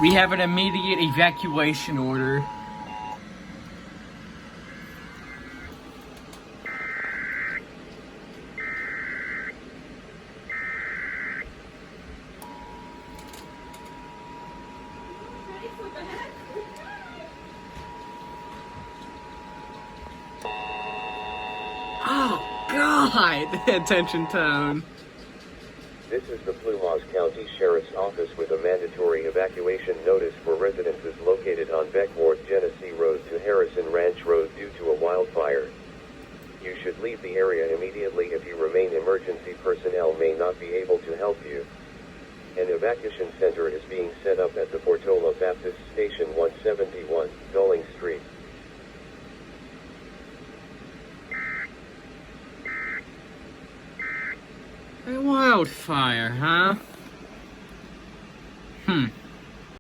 We have an immediate evacuation order. Oh, God! Attention tone. This is the Plumas County Sheriff's Office with a mandatory evacuation notice for